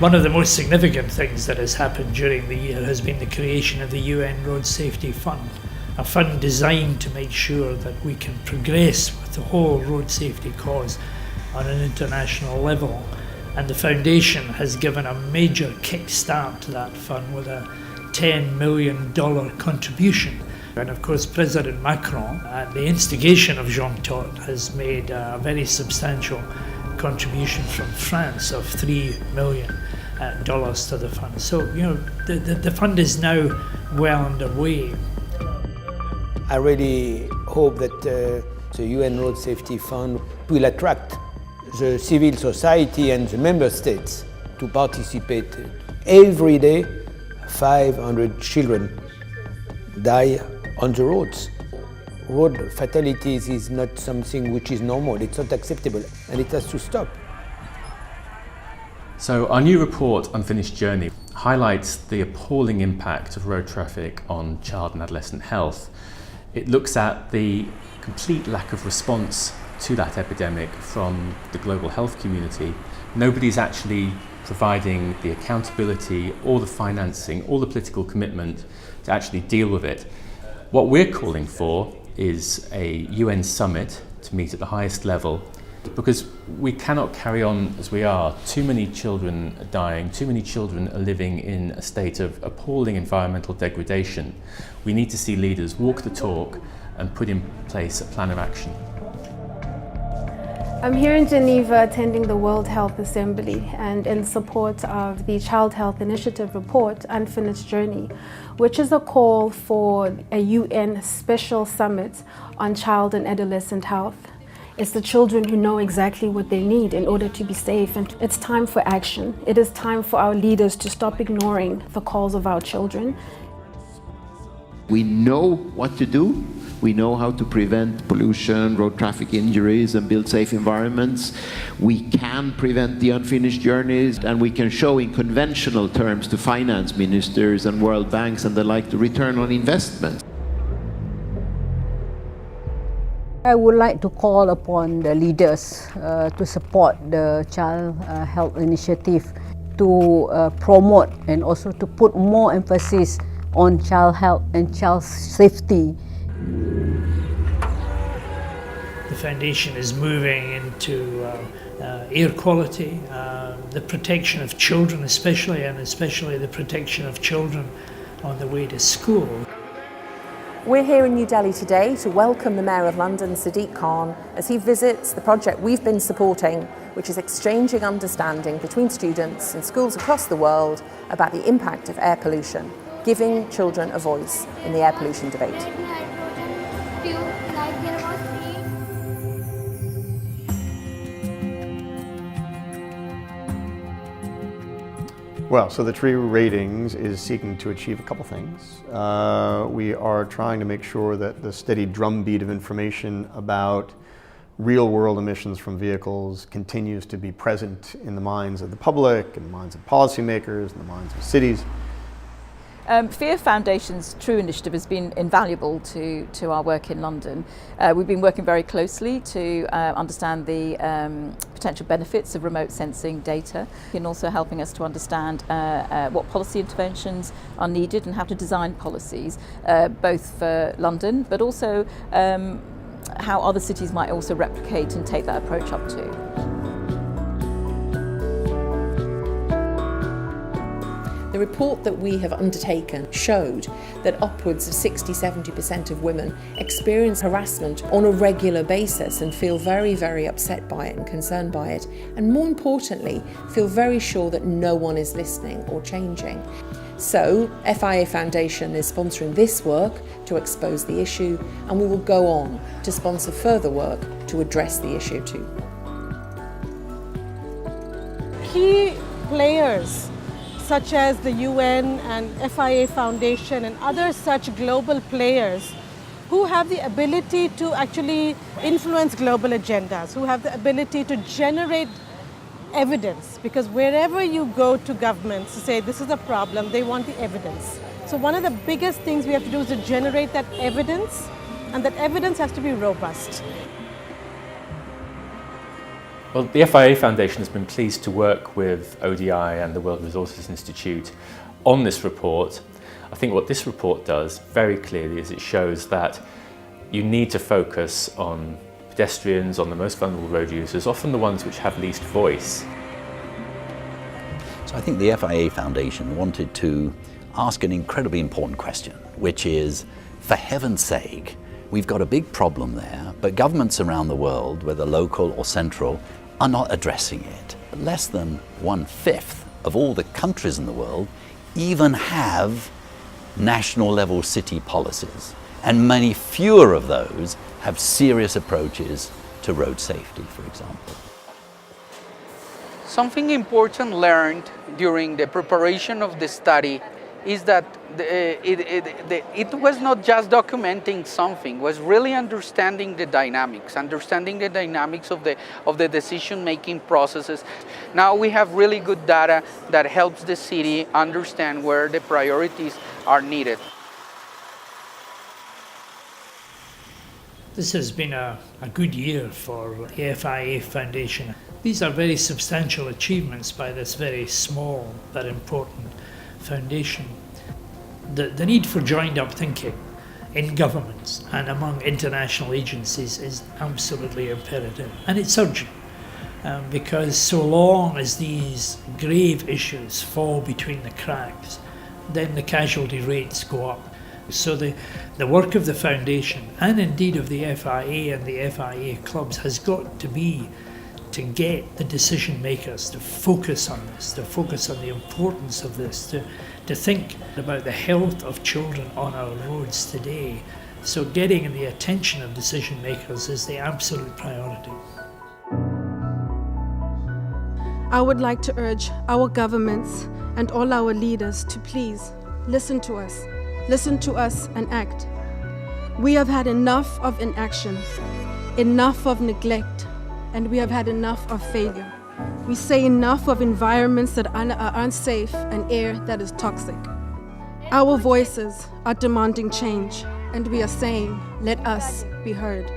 One of the most significant things that has happened during the year has been the creation of the UN Road Safety Fund, a fund designed to make sure that we can progress with the whole road safety cause on an international level. And the Foundation has given a major kickstart to that fund with a $10 million contribution. And of course, President Macron, at the instigation of Jean Todt, has made a very substantial contribution from France of $3 million to the fund. So, the fund is now well underway. I really hope that the UN Road Safety Fund will attract the civil society and the member states to participate. Every day, 500 children die on the roads. Road fatalities is not something which is normal, it's not acceptable, and it has to stop. So our new report, Unfinished Journey, highlights the appalling impact of road traffic on child and adolescent health. It looks at the complete lack of response to that epidemic from the global health community. Nobody's actually providing the accountability or the financing or the political commitment to actually deal with it. What we're calling for is a UN summit to meet at the highest level, because we cannot carry on as we are. Too many children are dying, too many children are living in a state of appalling environmental degradation. We need to see leaders walk the talk and put in place a plan of action. I'm here in Geneva attending the World Health Assembly and in support of the Child Health Initiative report, Unfinished Journey, which is a call for a UN special summit on child and adolescent health. It's the children who know exactly what they need in order to be safe, and it's time for action. It is time for our leaders to stop ignoring the calls of our children. We know what to do. We know how to prevent pollution, road traffic injuries, and build safe environments. We can prevent the unfinished journeys, and we can show in conventional terms to finance ministers and world banks and the like the return on investment. I would like to call upon the leaders to support the Child Health Initiative, to promote and also to put more emphasis on child health and child safety. The Foundation is moving into air quality, the protection of children especially, and especially the protection of children on the way to school. We're here in New Delhi today to welcome the Mayor of London, Sadiq Khan, as he visits the project we've been supporting, which is exchanging understanding between students in schools across the world about the impact of air pollution, giving children a voice in the air pollution debate. Well, so the TREE ratings is seeking to achieve a couple things. We are trying to make sure that the steady drumbeat of information about real-world emissions from vehicles continues to be present in the minds of the public, in the minds of policymakers, in the minds of cities. FIA Foundation's True initiative has been invaluable to our work in London. We've been working very closely to understand the potential benefits of remote sensing data, and also helping us to understand what policy interventions are needed and how to design policies, both for London, but also how other cities might also replicate and take that approach up to. The report that we have undertaken showed that upwards of 60–70% of women experience harassment on a regular basis and feel very, very upset by it and concerned by it, and more importantly, feel very sure that no one is listening or changing. So, FIA Foundation is sponsoring this work to expose the issue, and we will go on to sponsor further work to address the issue too. Key players such as the UN and FIA Foundation and other such global players who have the ability to actually influence global agendas, who have the ability to generate evidence, because wherever you go to governments to say this is a problem, they want the evidence. So one of the biggest things we have to do is to generate that evidence, and that evidence has to be robust. Well, the FIA Foundation has been pleased to work with ODI and the World Resources Institute on this report. I think what this report does very clearly is it shows that you need to focus on pedestrians, on the most vulnerable road users, often the ones which have least voice. So I think the FIA Foundation wanted to ask an incredibly important question, which is, for heaven's sake, we've got a big problem there, but governments around the world, whether local or central, are not addressing it. Less than 1/5 of all the countries in the world even have national level city policies, and many fewer of those have serious approaches to road safety, for example. Something important learned during the preparation of the study is that it was not just documenting something, it was really understanding the dynamics of the decision-making processes. Now we have really good data that helps the city understand where the priorities are needed. This has been a good year for the FIA Foundation. These are very substantial achievements by this very small but important foundation. The need for joined-up thinking in governments and among international agencies is absolutely imperative, and it's urgent, because so long as these grave issues fall between the cracks, then the casualty rates go up. So the work of the foundation, and indeed of the FIA and the FIA clubs, has got to be to get the decision makers to focus on this, to focus on the importance of this, to think about the health of children on our roads today. So getting the attention of decision makers is the absolute priority. I would like to urge our governments and all our leaders to please listen to us and act. We have had enough of inaction, enough of neglect, and we have had enough of failure. We say enough of environments that are unsafe and air that is toxic. Our voices are demanding change, and we are saying, let us be heard.